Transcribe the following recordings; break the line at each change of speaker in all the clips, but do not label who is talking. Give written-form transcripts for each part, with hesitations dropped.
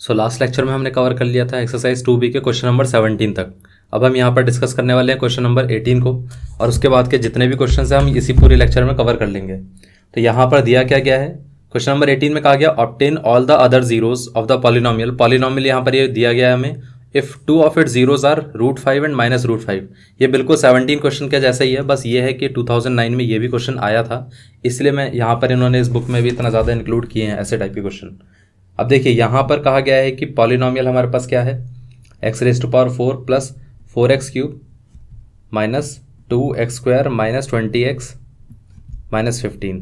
So last lecture में हमने cover कर लिया था एक्सरसाइज 2B के क्वेश्चन नंबर 17 तक। अब हम यहाँ पर डिस्कस करने वाले हैं क्वेश्चन नंबर 18 को, और उसके बाद के जितने भी क्वेश्चन हैं हम इसी पूरे लेक्चर में कवर कर लेंगे। तो यहाँ पर दिया क्या गया है, क्वेश्चन नंबर 18 में कहा गया obtain all the other zeros of the polynomial. Polynomial यहाँ पर ये दिया गया है हमें, if two of its zeros are √5 and -√5। ये बिल्कुल 17 क्वेश्चन के जैसा ही है, बस ये है कि 2009 में ये भी क्वेश्चन आया था, इसलिए मैं यहाँ पर इन्होंने इस बुक में भी इतना ज़्यादा इंक्लूड किए हैं ऐसे टाइप के क्वेश्चन। अब देखिए यहाँ पर कहा गया है कि पॉलिनोमियल हमारे पास क्या है, x⁴ plus 4x³ minus 2x² minus 20x minus 15,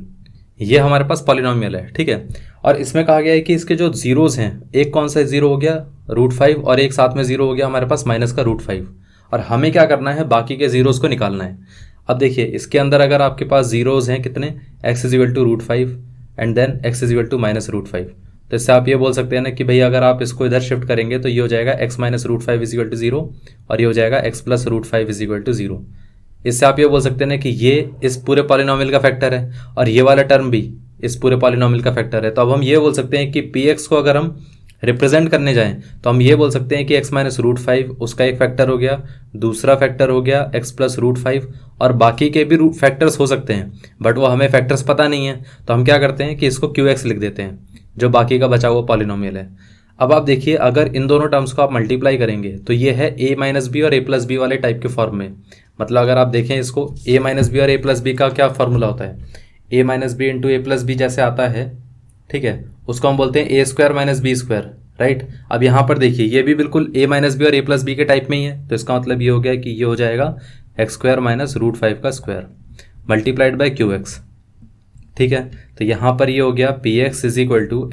ये हमारे पास पॉलिनोमियल है। ठीक है, और इसमें कहा गया है कि इसके जो जीरोज हैं, एक कौन सा जीरो हो गया √5 और एक साथ में जीरो हो गया हमारे पास माइनस का √5, और हमें क्या करना है, बाकी के जीरोज को निकालना है। अब देखिए इसके अंदर अगर आपके पास जीरोज हैं कितने, x = √5 एंड देन x = -√5, तो इससे आप ये बोल सकते हैं ना कि भाई अगर आप इसको इधर शिफ्ट करेंगे तो ये हो जाएगा x - √5 = 0 और ये हो जाएगा x + √5 = 0। इससे आप ये बोल सकते हैं ना कि ये इस पूरे पॉलिनोमियल का फैक्टर है और ये वाला टर्म भी इस पूरे पॉलिनोमियल का फैक्टर है। तो अब हम ये बोल सकते हैं कि px को अगर हम रिप्रेजेंट करने जाएं तो हम ये बोल सकते हैं कि x - √5 उसका एक फैक्टर हो गया, दूसरा फैक्टर हो गया x + √5, और बाकी के भी फैक्टर्स हो सकते हैं बट वो हमें फैक्टर्स पता नहीं है, तो हम क्या करते हैं कि इसको qx लिख देते हैं जो बाकी का बचा हुआ पॉलिनोमियल है। अब आप देखिए अगर इन दोनों टर्म्स को आप मल्टीप्लाई करेंगे तो ये है a - b और a + b वाले टाइप के फॉर्म में। मतलब अगर आप देखें इसको a - b और a + b का क्या फॉर्मूला होता है, a - b × a + b जैसे आता है, ठीक है, उसको हम बोलते हैं a² - b², राइट। अब यहाँ पर देखिए ये भी बिल्कुल a - b और a + b के टाइप में ही है, तो इसका मतलब ये हो गया कि ये हो जाएगा x² - √5² मल्टीप्लाइड बाय qx। ठीक है, तो यहाँ पर ये हो गया px =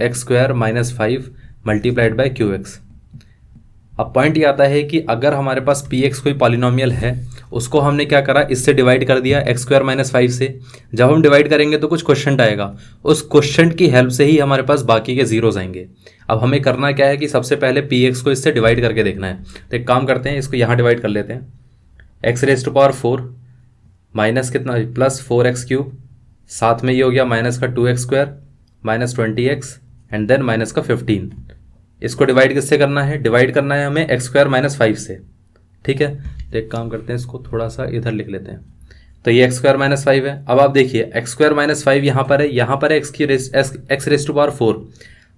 x² - 5 multiplied by qx। अब पॉइंट ये आता है कि अगर हमारे पास px कोई पॉलिनोमियल है, उसको हमने क्या करा, इससे डिवाइड कर दिया x² - 5 से। जब हम डिवाइड करेंगे तो कुछ क्वेश्चन आएगा, उस क्वेश्चन की हेल्प से ही हमारे पास बाकी के जीरोज आएंगे। अब हमें करना क्या है कि सबसे पहले px को इससे डिवाइड करके देखना है। तो एक काम करते हैं, इसको यहाँ डिवाइड कर लेते हैं, x⁴ माइनस कितना प्लस 4x³ साथ में ये हो गया माइनस का 2x² minus 20x and then minus का 15। इसको डिवाइड किससे करना है, डिवाइड करना है हमें x² - 5 से। ठीक है, तो एक काम करते हैं, इसको थोड़ा सा इधर लिख लेते हैं। तो ये x² - 5 है। अब आप देखिए x² - 5 यहाँ पर है, यहाँ पर है x⁴।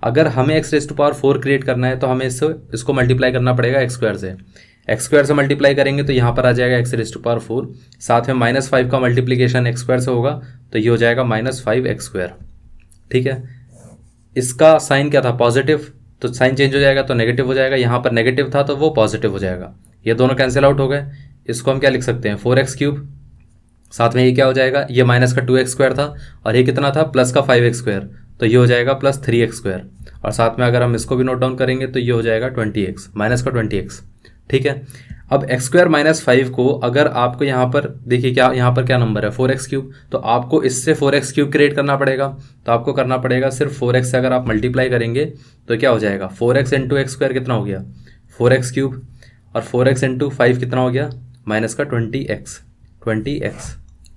अगर हमें x⁴ क्रिएट करना है तो हमें इसको मल्टीप्लाई करना पड़ेगा x² से। x² से मल्टीप्लाई करेंगे तो यहाँ पर आ जाएगा x⁴, साथ में -5 का मल्टीप्लीकेशन x² से होगा तो ये हो जाएगा -5x²। ठीक है, इसका साइन क्या था, पॉजिटिव, तो साइन चेंज हो जाएगा तो नेगेटिव हो जाएगा। यहाँ पर नेगेटिव था तो वो पॉजिटिव हो जाएगा, ये दोनों कैंसिल आउट हो गए। इसको हम क्या लिख सकते हैं, 4x³ साथ में ये क्या हो जाएगा, ये माइनस का 2x² था और ये कितना था, प्लस का 5x², तो ये हो जाएगा प्लस 3x², और साथ में अगर हम इसको भी नोट डाउन करेंगे तो ये हो जाएगा 20x माइनस का 20x। ठीक है, अब x² - 5 को अगर आपको यहाँ पर देखिए क्या, यहाँ पर क्या नंबर है 4x³, तो आपको इससे 4x³ क्रिएट करना पड़ेगा। तो आपको करना पड़ेगा सिर्फ 4x से अगर आप मल्टीप्लाई करेंगे तो क्या हो जाएगा, 4x × x² कितना हो गया 4x³ और 4x × 5 कितना हो गया माइनस का 20x।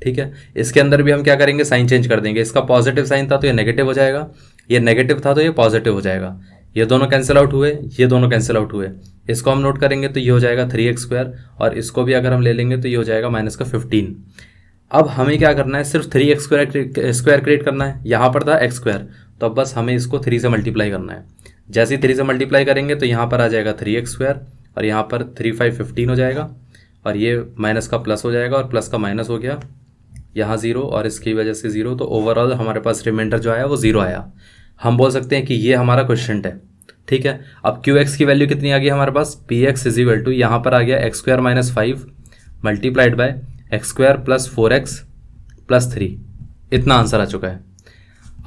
ठीक है, इसके अंदर भी हम क्या करेंगे, साइन चेंज कर देंगे। इसका पॉजिटिव साइन था तो ये नेगेटिव हो जाएगा, ये नेगेटिव था तो ये पॉजिटिव हो जाएगा। ये दोनों कैंसिल आउट हुए, ये दोनों कैंसिल आउट हुए। इसको हम नोट करेंगे तो ये हो जाएगा 3x² और इसको भी अगर हम ले लेंगे तो ये हो जाएगा माइनस का 15। अब हमें क्या करना है, सिर्फ 3x² क्रिएट करना है। यहाँ पर था x², तो अब बस हमें इसको 3 से मल्टीप्लाई करना है। जैसे ही 3 से मल्टीप्लाई करेंगे तो यहाँ पर आ जाएगा 3x² और यहाँ पर 3 5 15 हो जाएगा, और ये माइनस का प्लस हो जाएगा और प्लस का माइनस हो गया, यहाँ 0 और इसकी वजह से 0, तो ओवरऑल हमारे पास रिमाइंडर जो आया वो 0 आया। हम बोल सकते हैं कि ये हमारा क्वेश्चन है। ठीक है, अब qx की वैल्यू कितनी आ गई हमारे पास, px = यहाँ पर आ गया x² - 5 multiplied by x² + 4x + 3। इतना आंसर आ चुका है।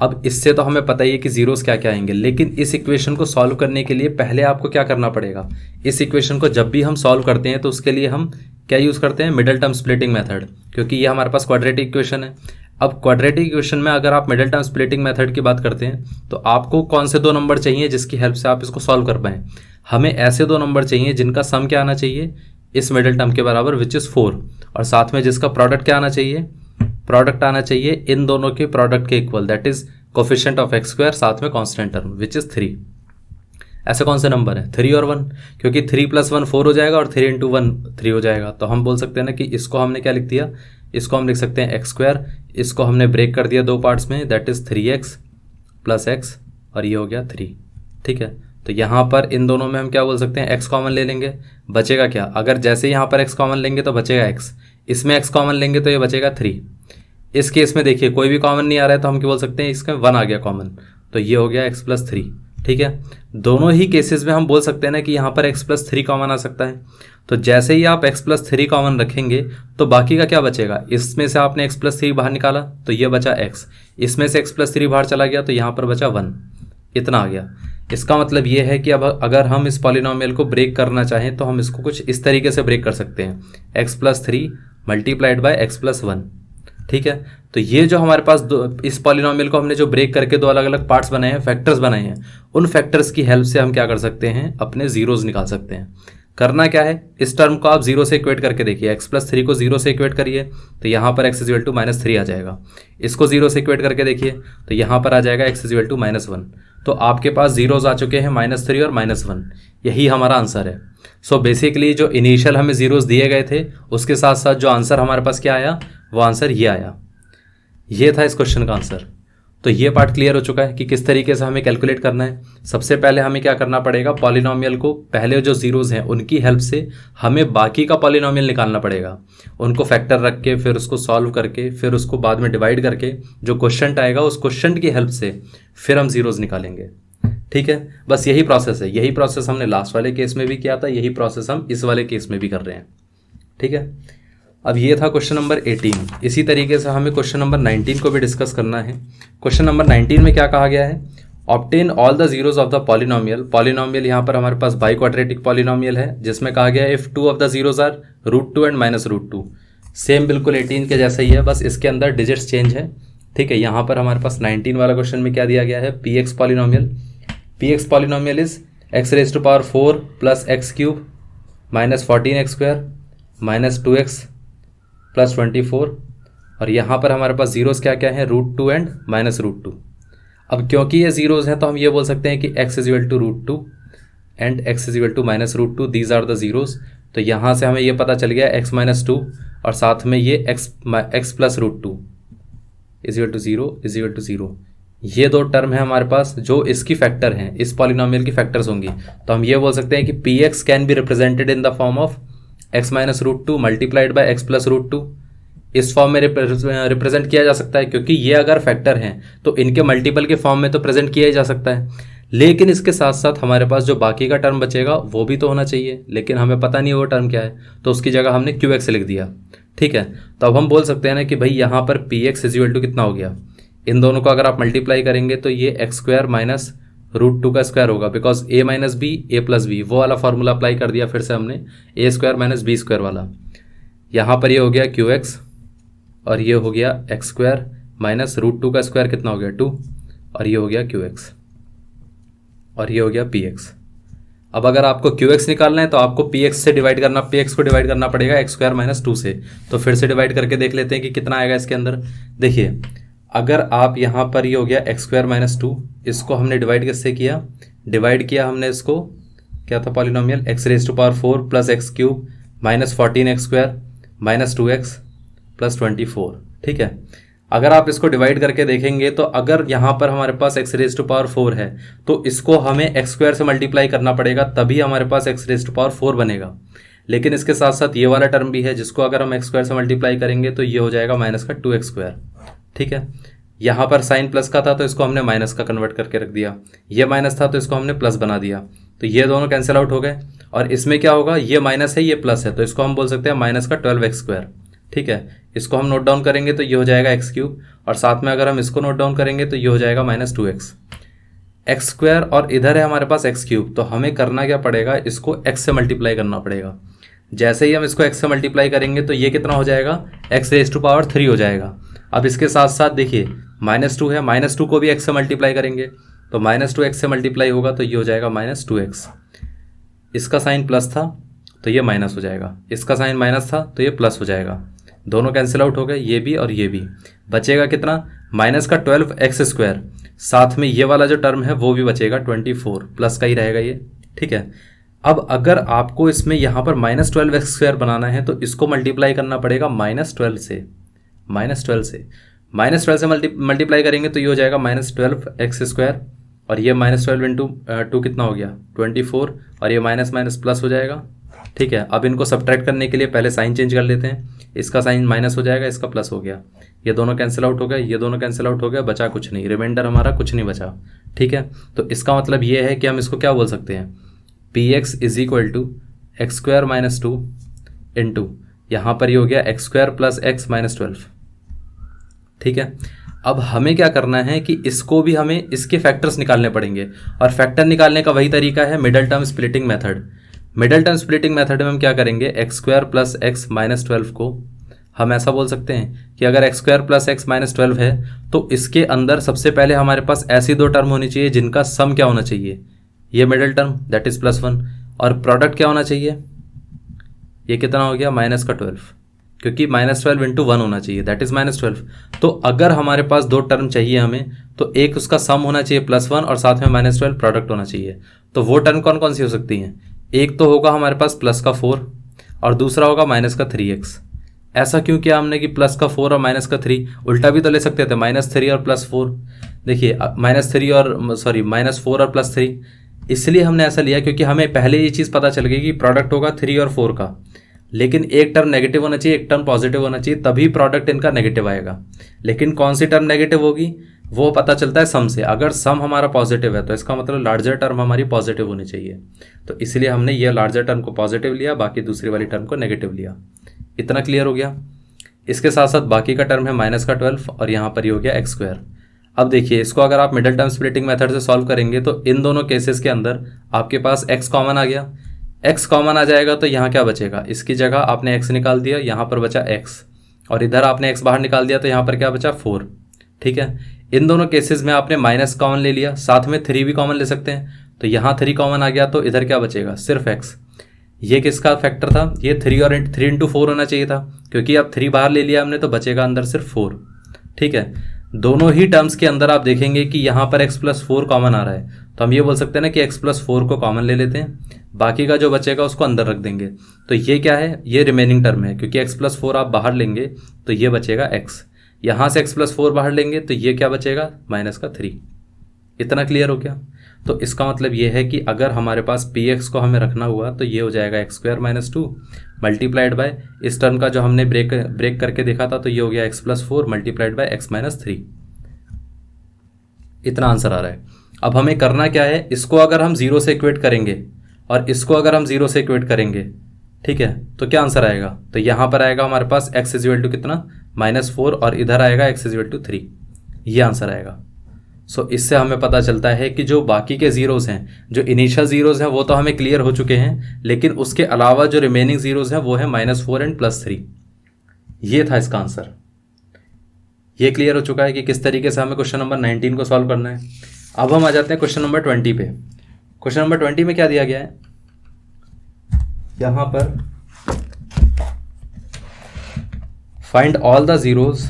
अब इससे तो हमें पता ही है कि जीरोस क्या क्या आएंगे, लेकिन इस इक्वेशन को सॉल्व करने के लिए पहले आपको क्या करना पड़ेगा, इस इक्वेशन को जब भी हम सॉल्व करते हैं तो उसके लिए हम क्या यूज़ करते हैं, मिडिल टर्म स्प्लिटिंग मेथड, क्योंकि ये हमारे पास क्वाड्रेटिक इक्वेशन है। अब क्वाड्रेटिक इक्वेशन में अगर आप मिडिल टर्म स्प्लिटिंग मेथड की बात करते हैं तो आपको कौन से दो नंबर चाहिए जिसकी हेल्प से आप इसको सॉल्व कर पाएँ। हमें ऐसे दो नंबर चाहिए जिनका सम क्या आना चाहिए, इस मिडिल टर्म के बराबर, विच इज़ 4, और साथ में जिसका प्रोडक्ट क्या आना चाहिए, प्रोडक्ट आना चाहिए इन दोनों के प्रोडक्ट के equal, that is coefficient of x² साथ में कांस्टेंट टर्म विच इज 3। ऐसे कौन से नंबर है, 3 और 1, क्योंकि 3 + 1 4 हो जाएगा और 3 × 1 3 हो जाएगा। तो हम बोल सकते हैं ना कि इसको हमने क्या लिख दिया, इसको हम लिख सकते हैं x², इसको हमने ब्रेक कर दिया 2 पार्ट्स में, दैट इज़ 3x + x और ये हो गया 3। ठीक है, तो यहाँ पर इन दोनों में हम क्या बोल सकते हैं, x कॉमन ले लेंगे, बचेगा क्या, अगर जैसे यहाँ पर x कॉमन लेंगे तो बचेगा x, इसमें x कॉमन लेंगे तो ये बचेगा 3। इस केस में देखिए कोई भी कॉमन नहीं आ रहा है तो हम क्या बोल सकते हैं, इसका 1 आ गया कॉमन, तो ये हो गया x + 3। ठीक है, दोनों ही केसेस में हम बोल सकते हैं ना कि यहाँ पर x + 3 कॉमन आ सकता है। तो जैसे ही आप x + 3 कॉमन रखेंगे तो बाकी का क्या बचेगा, इसमें से आपने x + 3 बाहर निकाला तो ये बचा x, इसमें से x + 3 बाहर चला गया तो यहाँ पर बचा 1, इतना आ गया। इसका मतलब ये है कि अब अगर हम इस पॉलिनोमियल को ब्रेक करना चाहें तो हम इसको कुछ इस तरीके से ब्रेक कर सकते हैं, x + 3 × x + 1। ठीक है, तो ये जो हमारे पास इस पॉलिनोमियल को हमने जो ब्रेक करके 2 अलग अलग पार्ट्स बनाए हैं, फैक्टर्स बनाए हैं, उन फैक्टर्स की हेल्प से हम क्या कर सकते हैं, अपने जीरोस निकाल सकते हैं। करना क्या है, इस टर्म को आप 0 से इक्वेट करके देखिए, x + 3 को 0 से इक्वेट करिए तो यहाँ पर x = -3 आ जाएगा। इसको 0 से इक्वेट करके देखिए तो यहाँ पर आ जाएगा x = -1। तो आपके पास जीरोस आ चुके हैं -3 और -1, यही हमारा आंसर है। सो बेसिकली जो इनिशियल हमें जीरोस दिए गए थे उसके साथ साथ जो आंसर हमारे पास क्या आया, वो आंसर ये आया। ये था इस क्वेश्चन का आंसर। तो ये पार्ट क्लियर हो चुका है कि किस तरीके से हमें कैलकुलेट करना है। सबसे पहले हमें क्या करना पड़ेगा, पॉलिनोमियल को पहले जो जीरोस हैं उनकी हेल्प से हमें बाकी का पॉलिनोमियल निकालना पड़ेगा, उनको फैक्टर रख के फिर उसको सॉल्व करके फिर उसको बाद में डिवाइड करके जो क्वेश्चन आएगा उस क्वेश्चन की हेल्प से फिर हम जीरोस निकालेंगे। ठीक है, बस यही प्रोसेस है। यही प्रोसेस हमने लास्ट वाले केस में भी किया था, यही प्रोसेस हम इस वाले केस में भी कर रहे हैं। ठीक है, अब ये था क्वेश्चन नंबर 18। इसी तरीके से हमें क्वेश्चन नंबर 19 को भी डिस्कस करना है। क्वेश्चन नंबर 19 में क्या कहा गया है, obtain all the zeros of the polynomial. Polynomial यहाँ पर हमारे पास बाई क्वाड्रेटिक पॉलिनोमियल है जिसमें कहा गया है if 2 of the zeros are √2 and -√2। Same बिल्कुल 18 के जैसा ही है, बस इसके अंदर डिजिट्स चेंज है। ठीक है, यहाँ पर हमारे पास 19 वाला क्वेश्चन में क्या दिया गया है, px polynomial. px polynomial is x⁴ + x³ -14x² -2x + 24 और यहाँ पर हमारे पास जीरोस क्या क्या है, √2 एंड -√2। अब क्योंकि ये जीरोस हैं तो हम ये बोल सकते हैं कि x = √2 and x = -√2, these are the zeros. तो यहाँ से हमें ये पता चल गया x - 2 और साथ में ये x + √2 = 0। ये दो टर्म है हमारे पास जो इसकी फैक्टर हैं, इस पॉलिनोमियल की फैक्टर्स होंगी। तो हम ये बोल सकते हैं कि px can be represented in the form of x - √2 × x + √2। इस फॉर्म में रिप्रेजेंट किया जा सकता है, क्योंकि ये अगर फैक्टर हैं तो इनके मल्टीपल के फॉर्म में तो प्रेजेंट किया ही जा सकता है। लेकिन इसके साथ साथ हमारे पास जो बाकी का टर्म बचेगा वो भी तो होना चाहिए, लेकिन हमें पता नहीं वो टर्म क्या है, तो उसकी जगह हमने qx लिख दिया। ठीक है, तो अब हम बोल सकते हैं ना कि भाई यहाँ पर px = कितना हो गया, इन दोनों को अगर आप मल्टीप्लाई करेंगे तो ये x² - √2 का स्क्वायर होगा, because a - b a + b, वो वाला फॉर्मूला अप्लाई कर दिया फिर से हमने, a² - b² वाला। यहाँ पर ये हो गया qx और ये हो गया x² - √2 का स्क्वायर कितना हो गया 2 और ये हो गया qx और ये हो गया px। अब अगर आपको qx निकालना है तो आपको px से डिवाइड करना, px को डिवाइड करना पड़ेगा x² - 2 से। तो फिर से डिवाइड करके देख लेते हैं कि कितना आएगा इसके अंदर। देखिए, अगर आप यहाँ पर ये हो गया x² - 2, इसको हमने डिवाइड किससे किया, डिवाइड किया हमने इसको, क्या था polynomial, x⁴ + x³ -14x² -2x + 24। ठीक है, अगर आप इसको डिवाइड करके देखेंगे तो अगर यहाँ पर हमारे पास x⁴ है तो इसको हमें x² से मल्टीप्लाई करना पड़ेगा, तभी हमारे पास x⁴ बनेगा। लेकिन इसके साथ साथ ये वाला टर्म भी है जिसको अगर हम x² से मल्टीप्लाई करेंगे तो ये हो जाएगा -2x²। ठीक है, यहाँ पर साइन प्लस का था तो इसको हमने माइनस का कन्वर्ट करके रख दिया, ये माइनस था तो इसको हमने प्लस बना दिया, तो ये दोनों कैंसिल आउट हो गए। और इसमें क्या होगा, ये माइनस है ये प्लस है, तो इसको हम बोल सकते हैं -12x²। ठीक है, इसको हम नोट डाउन करेंगे तो ये हो जाएगा x³ और साथ में अगर हम इसको नोट डाउन करेंगे तो ये हो जाएगा -2x। x² और इधर है हमारे पास x³, तो हमें करना क्या पड़ेगा, इसको x से मल्टीप्लाई करना पड़ेगा। जैसे ही हम इसको x से मल्टीप्लाई करेंगे तो ये कितना हो जाएगा, x⁻³ हो जाएगा। अब इसके साथ साथ देखिए -2 है, -2 को भी x से मल्टीप्लाई करेंगे तो -2x से मल्टीप्लाई होगा तो ये हो जाएगा -2x। इसका साइन प्लस था तो ये माइनस हो जाएगा, इसका साइन माइनस था तो ये प्लस हो जाएगा, दोनों कैंसिल आउट हो गए, ये भी और ये भी। बचेगा कितना, -12x²। साथ में ये वाला जो टर्म है वो भी बचेगा, 24 प्लस का ही रहेगा ये, ठीक है। अब अगर आपको इसमें यहाँ पर -12x² बनाना है तो इसको मल्टीप्लाई करना पड़ेगा -12 से, -12 से मल्टीप्लाई करेंगे तो ये हो जाएगा -12x², और ये -12 इंटू 2 कितना हो गया 24, और ये माइनस माइनस प्लस हो जाएगा, ठीक है। अब इनको सब्ट्रैक्ट करने के लिए पहले साइन चेंज कर लेते हैं, इसका साइन माइनस हो जाएगा, इसका प्लस हो गया, ये दोनों कैंसिल आउट हो गए, ये दोनों कैंसिल आउट हो गया, बचा कुछ नहीं, रिमाइंडर हमारा कुछ नहीं बचा, ठीक है। तो इसका मतलब ये है कि हम इसको क्या बोल सकते हैं, px is equal to x² - 2 into यहाँ पर ये हो गया x² + x - 12, ठीक है। अब हमें क्या करना है कि इसको भी हमें इसके फैक्टर्स निकालने पड़ेंगे, और फैक्टर निकालने का वही तरीका है middle term splitting method. Middle term splitting method में हम क्या करेंगे, x² + x - 12 को हम ऐसा बोल सकते हैं कि अगर x² + x - 12 है तो इसके अंदर सबसे पहले हमारे पास ऐसी दो टर्म होनी चाहिए जिनका सम क्या होना चाहिए, ये मिडल टर्म दैट इज +1, और प्रोडक्ट क्या होना चाहिए, ये कितना हो गया -12, क्योंकि -12 इंटू 1 होना चाहिए दैट इज -12। तो अगर हमारे पास दो टर्म चाहिए हमें, तो एक उसका सम होना चाहिए +1 और साथ में -12 प्रोडक्ट होना चाहिए। तो वो टर्म कौन कौन सी हो सकती हैं, एक तो होगा हमारे पास +4 और दूसरा होगा -3x। ऐसा क्यों किया हमने कि +4 और -3, उल्टा भी तो ले सकते थे -3 और +4, देखिए -4 और +3, इसलिए हमने ऐसा लिया क्योंकि हमें पहले ये चीज़ पता चल गई कि प्रोडक्ट होगा 3 और 4 का, लेकिन एक टर्म नेगेटिव होना चाहिए, एक टर्म पॉजिटिव होना चाहिए, तभी प्रोडक्ट इनका नेगेटिव आएगा। लेकिन कौन सी टर्म नेगेटिव होगी वो पता चलता है सम से, अगर सम हमारा पॉजिटिव है तो इसका मतलब लार्जर टर्म हमारी पॉजिटिव होनी चाहिए, तो इसलिए हमने ये लार्जर टर्म को पॉजिटिव लिया, बाकी दूसरी वाली टर्म को नेगेटिव लिया। इतना क्लियर हो गया। इसके साथ साथ बाकी का टर्म है -12 और यहाँ पर ये हो गया x²। अब देखिए इसको अगर आप मिडल टर्म स्प्लिटिंग मेथड से सॉल्व करेंगे तो इन दोनों केसेस के अंदर आपके पास x कॉमन आ गया, x कॉमन आ जाएगा तो यहाँ क्या बचेगा, इसकी जगह आपने x निकाल दिया, यहाँ पर बचा x, और इधर आपने x बाहर निकाल दिया तो यहाँ पर क्या बचा 4, ठीक है। इन दोनों केसेस में आपने माइनस कॉमन ले लिया, साथ में 3 भी कॉमन ले सकते हैं, तो यहाँ 3 कॉमन आ गया तो इधर क्या बचेगा सिर्फ x। ये किसका फैक्टर था, ये 3 और 3 इंटू 4 होना चाहिए था, क्योंकि अब 3 बाहर ले लिया हमने तो बचेगा अंदर सिर्फ 4, ठीक है। दोनों ही टर्म्स के अंदर आप देखेंगे कि यहाँ पर x + 4 कॉमन आ रहा है, तो हम ये बोल सकते हैं ना कि x + 4 को कॉमन ले लेते हैं, बाकी का जो बचेगा उसको अंदर रख देंगे। तो ये क्या है, ये रिमेनिंग टर्म है, क्योंकि x + 4 आप बाहर लेंगे तो ये बचेगा x, यहाँ से x + 4 बाहर लेंगे तो ये क्या बचेगा -3। इतना क्लियर हो गया। तो इसका मतलब ये है कि अगर हमारे पास px को हमें रखना हुआ तो ये हो जाएगा x² - 2 मल्टीप्लाइड बाय इस टर्म का जो हमने ब्रेक करके देखा था, तो ये हो गया x + 4 मल्टीप्लाइड बाय x - 3। इतना आंसर आ रहा है। अब हमें करना क्या है, इसको अगर हम 0 से इक्वेट करेंगे और इसको अगर हम 0 से इक्वेट करेंगे, ठीक है, तो क्या आंसर आएगा, तो यहाँ पर आएगा हमारे पास x = कितना -4 और इधर आएगा x = 3, ये आंसर आएगा। सो इससे हमें पता चलता है कि जो बाकी के जीरोज़ हैं, जो इनिशियल जीरोज़ हैं वो तो हमें क्लियर हो चुके हैं, लेकिन उसके अलावा जो रिमेनिंग जीरोज़ हैं वो है -4 एंड +3। ये था इसका आंसर। ये क्लियर हो चुका है कि किस तरीके से हमें क्वेश्चन नंबर 19 को सॉल्व करना है। अब हम आ जाते हैं क्वेश्चन नंबर 20 पे। क्वेश्चन नंबर 20 में क्या दिया गया है, यहाँ पर फाइंड ऑल द जीरोज़,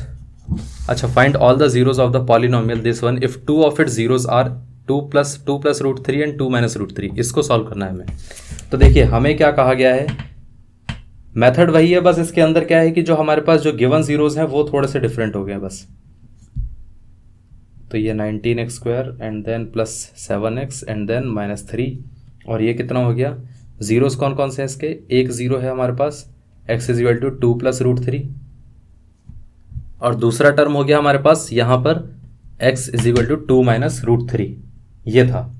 अच्छा find all the zeros of the polynomial this one if 2 of its zeros are 2 + √3 and 2 - √3। इसको सॉल्व करना है हमें। तो देखिए हमें क्या कहा गया है, मेथड वही है, बस इसके अंदर क्या है कि जो हमारे पास जो गिवन जीरोज हैं वो थोड़े से डिफरेंट हो गए बस। तो ये 19x² and then +7x and then -3, और ये कितना हो गया, जीरोज कौन कौन से हैं इसके, एक जीरो है हमारे पास x = 2 + √3, और दूसरा टर्म हो गया हमारे पास यहाँ पर x = 2 - √3, ये था।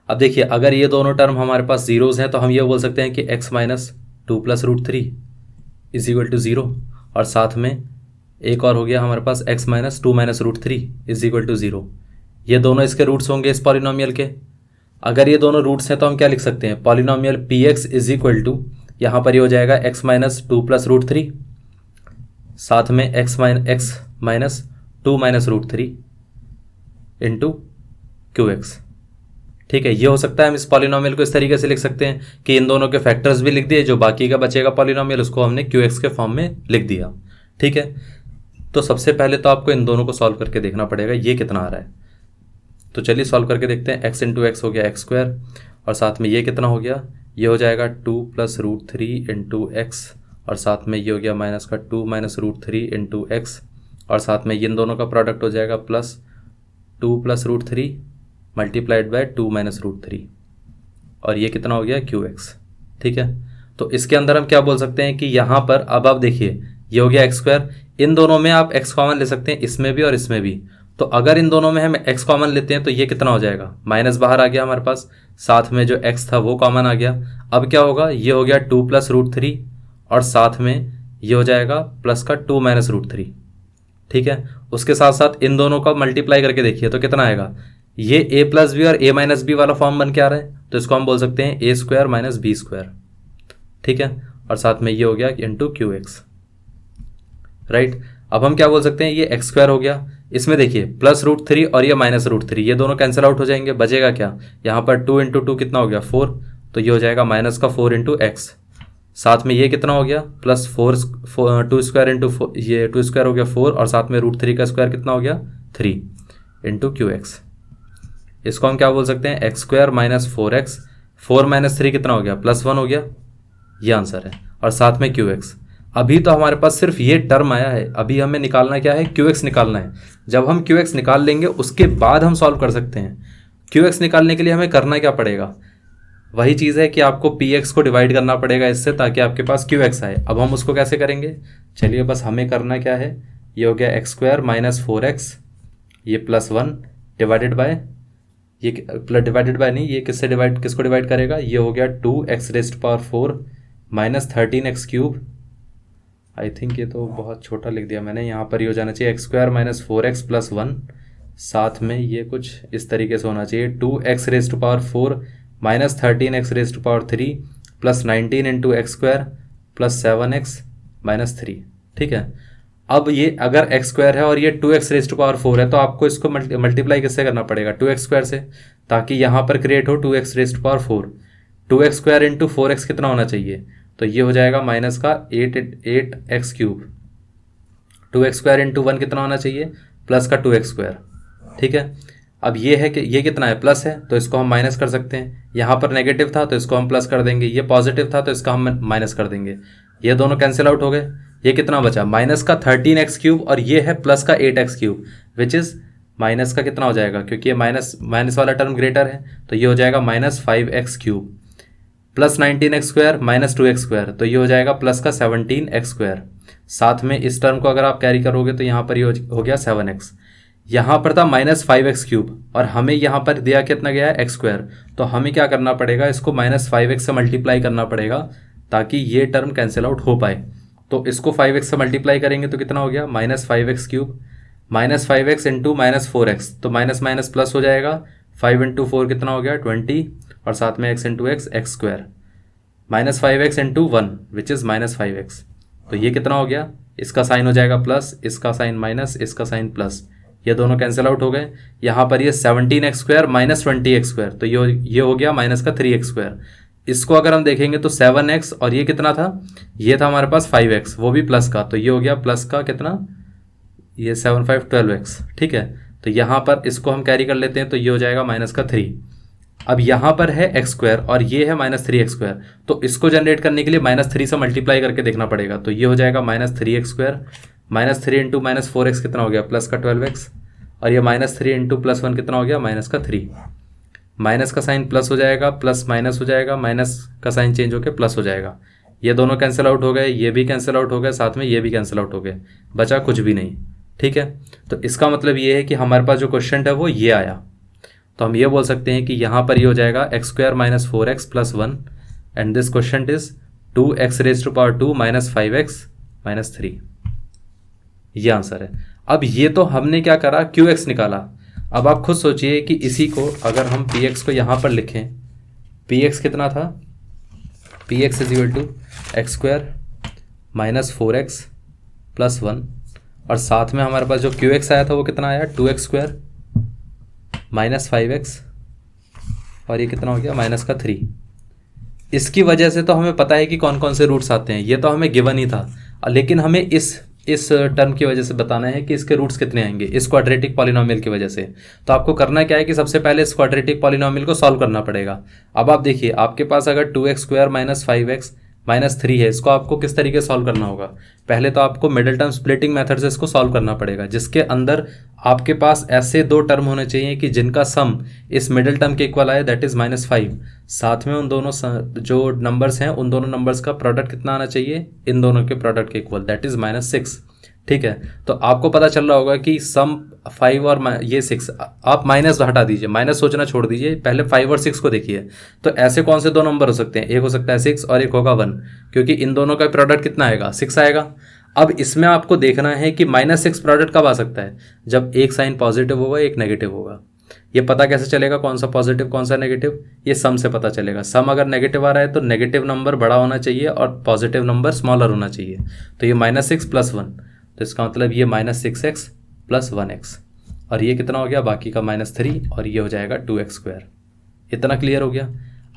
अब देखिए अगर ये दोनों टर्म हमारे पास जीरोज हैं तो हम ये बोल सकते हैं कि x - 2 + √3 = 0, और साथ में एक और हो गया हमारे पास x - 2 - √3 = 0। ये दोनों इसके रूट्स होंगे इस पॉलिनोमियल के। अगर ये दोनों रूट्स हैं तो हम क्या लिख सकते हैं, पॉलिनोमियल px = यहाँ पर ये हो जाएगा x - 2 + √3 साथ में x - 2 - √3 इंटू QX, ठीक है। ये हो सकता है हम इस पॉलिनोमियल को इस तरीके से लिख सकते हैं कि इन दोनों के फैक्टर्स भी लिख दिए, जो बाकी का बचेगा पॉलिनोमियल उसको हमने QX के फॉर्म में लिख दिया, ठीक है। तो सबसे पहले तो आपको इन दोनों को सॉल्व करके देखना पड़ेगा ये कितना आ रहा है। तो चलिए सॉल्व करके देखते हैं। x इंटू एक्स हो गया एक्स स्क्वायर, और साथ में ये कितना हो गया, ये हो जाएगा 2 प्लस रूट 3 इंटू एक्स, और साथ में ये हो गया माइनस का 2 माइनस रूट 3 इंटू एक्स, और साथ में इन दोनों का प्रोडक्ट हो जाएगा plus 2 plus root 3 multiplied by 2 minus root 3, और ये कितना हो गया क्यू एक्स। ठीक है, तो इसके अंदर हम क्या बोल सकते हैं कि यहाँ पर अब आप देखिए ये हो गया एक्स स्क्वायर, इन दोनों में आप एक्स कॉमन ले सकते हैं, इसमें भी और इसमें भी। तो अगर इन दोनों में हम एक्स कॉमन लेते हैं तो ये कितना हो जाएगा, माइनस बाहर आ गया हमारे पास, साथ में जो एक्स था वो कॉमन आ गया। अब क्या होगा, ये हो गया 2 प्लस रूट 3, और साथ में ये हो जाएगा प्लस का 2 माइनस रूट 3। ठीक है, उसके साथ साथ इन दोनों का मल्टीप्लाई करके देखिए तो कितना आएगा, ये ए प्लस बी और ए माइनस बी वाला फॉर्म बन के आ रहा है, तो इसको हम बोल सकते हैं ए स्क्वायर माइनस बी स्क्वायर। ठीक है, और साथ में ये हो गया इंटू क्यू एक्स। राइट, अब हम क्या बोल सकते हैं, ये एक्स स्क्वायर हो गया, इसमें देखिए प्लस रूट 3 और ये माइनस रूट 3, ये दोनों कैंसिल आउट हो जाएंगे, बचेगा क्या, यहाँ पर 2 इंटू 2 कितना हो गया 4, तो ये हो जाएगा माइनस का 4 इंटू एक्स, साथ में ये कितना हो गया प्लस 2 स्क्वायर इंटू 4, ये 2 स्क्वायर हो गया 4, और साथ में रूट 3 का स्क्वायर कितना हो गया 3 इंटू क्यू एक्स। इसको हम क्या बोल सकते हैं, x square minus 4x, 4 minus 3 कितना हो गया प्लस 1 हो गया, ये आंसर है, और साथ में क्यू एक्स। अभी तो हमारे पास सिर्फ ये टर्म आया है, अभी हमें निकालना क्या है, क्यू एक्स निकालना है। जब हम क्यू एक्स निकाल लेंगे उसके बाद हम सॉल्व कर सकते हैं। क्यू एक्स निकालने के लिए हमें करना क्या पड़ेगा, वही चीज़ है कि आपको पी एक्स को डिवाइड करना पड़ेगा इससे, ताकि आपके पास क्यू एक्स आए। अब हम उसको कैसे करेंगे, चलिए बस हमें करना क्या है, ये हो गया एक्स स्क्वायर माइनस 4x, ये प्लस 1 डिवाइडेड बाय, ये डिवाइडेड बाय नहीं, ये किसको डिवाइड करेगा, ये हो गया 2x rest power 4 minus 13x cube. I think ये तो बहुत छोटा लिख दिया मैंने, यहाँ पर ये हो जाना चाहिए x square minus 4x plus 1, साथ में ये कुछ इस तरीके से होना चाहिए 2x rest power 4 minus 13x rest power 3 plus 19 into x square plus 7x minus 3। ठीक है, अब ये अगर एक्स स्क्वायर है और ये 2x रेस्ट पावर 4 है, तो आपको इसको मल्टीप्लाई किससे करना पड़ेगा, 2x स्क्वायर से, ताकि यहाँ पर क्रिएट हो 2x rest power 4। 2x square into 4x कितना होना चाहिए, तो ये हो जाएगा माइनस का 8x cube. 2x square into 1 कितना होना चाहिए, प्लस का 2x स्क्वायर। ठीक है, अब ये है कि ये कितना है, प्लस है, तो इसको हम माइनस कर सकते हैं। यहाँ पर नेगेटिव था तो इसको हम प्लस कर देंगे, ये पॉजिटिव था तो इसका हम माइनस कर देंगे, ये दोनों कैंसिल आउट हो गए। ये कितना बचा, माइनस का 13x क्यूब, और ये है प्लस का 8x cube, which is minus का कितना हो जाएगा, क्योंकि ये माइनस वाला टर्म ग्रेटर है, तो ये हो जाएगा minus 5x cube, plus 19x square minus 2x square, तो ये हो जाएगा प्लस का 17x स्क्वायर। साथ में इस टर्म को अगर आप कैरी करोगे तो यहाँ पर ये हो गया 7x। यहाँ पर था माइनस 5x क्यूब, और हमें यहाँ पर दिया कितना गया है एक्स स्क्वायर, तो हमें क्या करना पड़ेगा, इसको माइनस 5x से मल्टीप्लाई करना पड़ेगा ताकि ये टर्म कैंसिल आउट हो पाए। तो इसको 5x से मल्टीप्लाई करेंगे तो कितना हो गया, minus 5x cube minus 5x into minus 4x, तो माइनस माइनस प्लस हो जाएगा, 5 इंटू 4 कितना हो गया 20, और साथ में x into x x square, minus 5x into 1 which is minus 5x, तो ये कितना हो गया, इसका साइन हो जाएगा प्लस, इसका साइन माइनस, इसका साइन प्लस, ये दोनों कैंसिल आउट हो गए। यहाँ पर ये 17x square minus 20x square, तो ये हो गया माइनस का 3x स्क्वायर। इसको अगर हम देखेंगे तो 7x, और ये कितना था, ये था हमारे पास 5x, वो भी प्लस का, तो ये हो गया प्लस का कितना, ये 7 5 12x। ठीक है, तो यहाँ पर इसको हम कैरी कर लेते हैं, तो ये हो जाएगा माइनस का 3। अब यहाँ पर है एक्स स्क्वायर और ये है माइनस 3x स्क्वायर, तो इसको जनरेट करने के लिए माइनस 3 से मल्टीप्लाई करके देखना पड़ेगा, तो ये हो जाएगा minus 3x square, minus 3 into minus 4x कितना हो गया, प्लस का 12x, और ये माइनस 3 इंटू प्लस 1 कितना हो गया, माइनस का 3। माइनस का साइन प्लस हो जाएगा, प्लस माइनस हो जाएगा, माइनस का साइन चेंज होकर प्लस हो जाएगा, ये दोनों कैंसिल आउट हो गए, ये भी कैंसिल आउट हो गए, साथ में ये भी कैंसिल आउट हो गए, बचा कुछ भी नहीं। ठीक है, तो इसका मतलब ये है कि हमारे पास जो क्वेश्चन है वो ये आया, तो हम ये बोल सकते हैं कि यहाँ पर ये हो जाएगा x square minus 4x plus 1, and this question is 2x raise to power 2 minus 5x minus 3, ये आंसर है। अब ये तो हमने क्या करा, QX निकाला। अब आप खुद सोचिए कि इसी को अगर हम PX को यहाँ पर लिखें, PX कितना था, PX is equal to x square minus 4x plus 1, और साथ में हमारे पास जो QX आया था वो कितना आया, 2x स्क्वायर माइनस 5x, और ये कितना हो गया माइनस का 3। इसकी वजह से तो हमें पता है कि कौन कौन से रूट्स आते हैं, ये तो हमें गिवन ही था, लेकिन हमें इस इस टर्म की वजह से बताना है कि इसके रूट्स कितने आएंगे इस क्वाड्रेटिक पॉलिनोमियल की वजह से। तो आपको करना क्या है कि सबसे पहले इस क्वाड्रेटिक पॉलिनोमियल को सॉल्व करना पड़ेगा। अब आप देखिए, आपके पास अगर 2x² - 5x - 3 है, इसको आपको किस तरीके से सॉल्व करना होगा। पहले तो आपको मिडिल टर्म स्प्लिटिंग मेथड से इसको सॉल्व करना पड़ेगा, जिसके अंदर आपके पास ऐसे दो टर्म होने चाहिए कि जिनका सम इस मिडिल टर्म के इक्वल आए, दैट इज -5। साथ में उन दोनों जो नंबर्स हैं उन दोनों नंबर्स का प्रोडक्ट कितना आना चाहिए, इन दोनों के प्रोडक्ट के इक्वल, दैट इज -6। ठीक है, तो आपको पता चल रहा होगा कि सम 5 और ये 6, आप माइनस हटा दीजिए, माइनस सोचना छोड़ दीजिए, पहले 5 और 6 को देखिए। तो ऐसे कौन से दो नंबर हो सकते हैं, एक हो सकता है 6 और एक होगा 1, क्योंकि इन दोनों का प्रोडक्ट कितना आएगा, 6 आएगा। अब इसमें आपको देखना है कि -6 प्रोडक्ट कब आ सकता है, जब एक साइन पॉजिटिव होगा एक नेगेटिव होगा। ये पता कैसे चलेगा कौन सा पॉजिटिव कौन सा नेगेटिव, ये सम से पता चलेगा। सम अगर नेगेटिव आ रहा है तो नेगेटिव नंबर बड़ा होना चाहिए और पॉजिटिव नंबर स्मॉलर होना चाहिए। तो ये -6 + 1, तो इसका मतलब ये -6x + 1x, और ये कितना हो गया बाकी का -3, और ये हो जाएगा 2x²। इतना क्लियर हो गया।